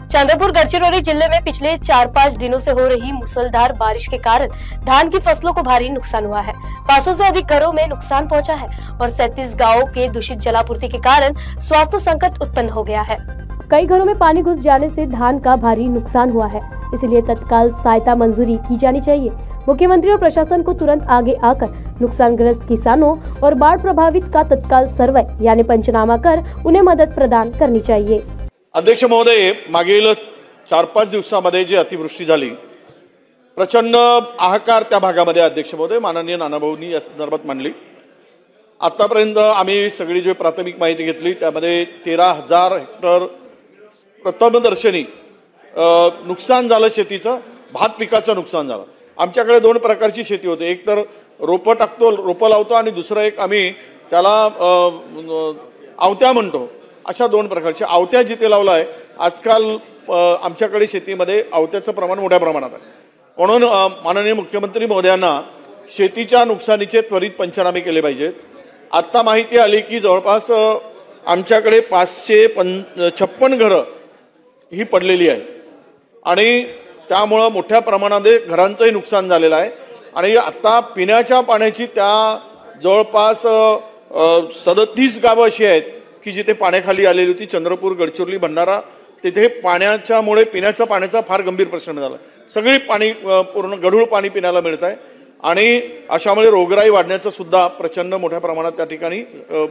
चंद्रपुर गढ़चिरौली जिले में पिछले 4-5 दिनों से हो रही मूसलाधार बारिश के कारण धान की फसलों को भारी नुकसान हुआ है। 500 से अधिक घरों में नुकसान पहुंचा है और 37 गांवों के दूषित जलापूर्ति के कारण स्वास्थ्य संकट उत्पन्न हो गया है। कई घरों में पानी घुस जाने से धान का भारी नुकसान हुआ है, इसलिए तत्काल सहायता मंजूरी की जानी चाहिए। मुख्यमंत्री और प्रशासन को तुरंत आगे आकर नुकसानग्रस्त किसानों और बाढ़ प्रभावित का तत्काल सर्वे यानी पंचनामा कर उन्हें मदद प्रदान करनी चाहिए। अध्यक्ष महोदय, मागील 4-5 दिवसांमध्ये जी अतिवृष्टी झाली, प्रचंड हाहाकार त्या भागामध्ये अध्यक्ष महोदय माननीय नानाभाऊंनी या संदर्भात मांडली। आतापर्यंत आम्ही सगळी जी प्राथमिक माहिती घेतली त्यामध्ये 13,000 हेक्टर प्रथमदर्शनी नुकसान झालं, शेतीचं भात पिकाचं नुकसान झालं। आमच्याकडे दोन प्रकारची शेती होते, एक तर रोपं टाकतो, रोपं लावतो आणि दुसरं एक आम्ही त्याला आवत्या म्हणतो, अशा दोन प्रकारचे आवत्या जिथे लावलाय। आजकाल आमच्याकडे शेतीमध्ये आवत्याचं प्रमाण मोठ्या प्रमाणात आहे, म्हणून माननीय मुख्यमंत्री महोदयांना शेतीच्या नुकसानीचे त्वरित पंचनामे केले पाहिजेत। आता माहिती आली की जवळपास आमच्याकडे 556 घरं ही पडलेली आहे आणि त्यामुळे मोठ्या प्रमाणात घरांचंही नुकसान झालेलं आहे आणि आता पिण्याच्या पाण्याची त्या जवळपास 37 गावं अशी आहेत की जिथे पाण्याखाली आलेली होती। चंद्रपूर, गडचिरोली, भंडारा तिथे पाण्याच्यामुळे पिण्याच्या पाण्याचा फार गंभीर प्रश्न झाला। सगळी पाणी पूर्ण गढूळ पाणी पिण्याला मिळत आहे आणि अशामुळे रोगराई वाढण्याचं सुद्धा प्रचंड मोठ्या प्रमाणात त्या ठिकाणी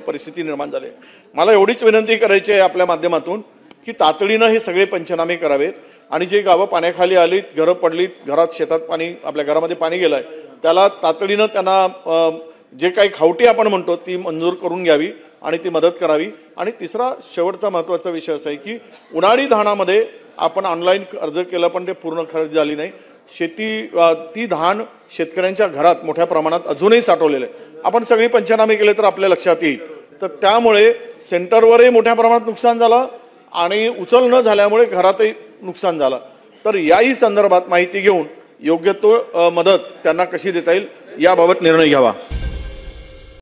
परिस्थिती निर्माण झाली आहे। मला एवढीच विनंती करायची आहे आपल्या माध्यमातून की तातडीनं हे सगळे पंचनामे करावेत आणि जे गावं पाण्याखाली आलीत, घरं पडलीत, घरात शेतात पाणी, आपल्या घरामध्ये पाणी गेलंय, त्याला तातडीनं त्यांना जे काही खावटी आपण म्हणतो ती मंजूर करून घ्यावी आणि ती मदत करावी। आणि तिसरा शेवटचा महत्त्वाचा विषय असा आहे की उन्हाळी धानामध्ये आपण ऑनलाईन अर्ज केला पण ते पूर्ण खरेदी झाली नाही। ती धान शेतकऱ्यांच्या घरात मोठ्या प्रमाणात अजूनही साठवलेलं आहे। आपण सगळी पंचनामे केले तर आपल्या लक्षात येईल। तर त्यामुळे सेंटरवरही मोठ्या प्रमाणात नुकसान झालं आणि उचल न झाल्यामुळे घरातही नुकसान झालं। तर याही संदर्भात माहिती घेऊन योग्य तो मदत त्यांना कशी देता येईल याबाबत निर्णय घ्यावा।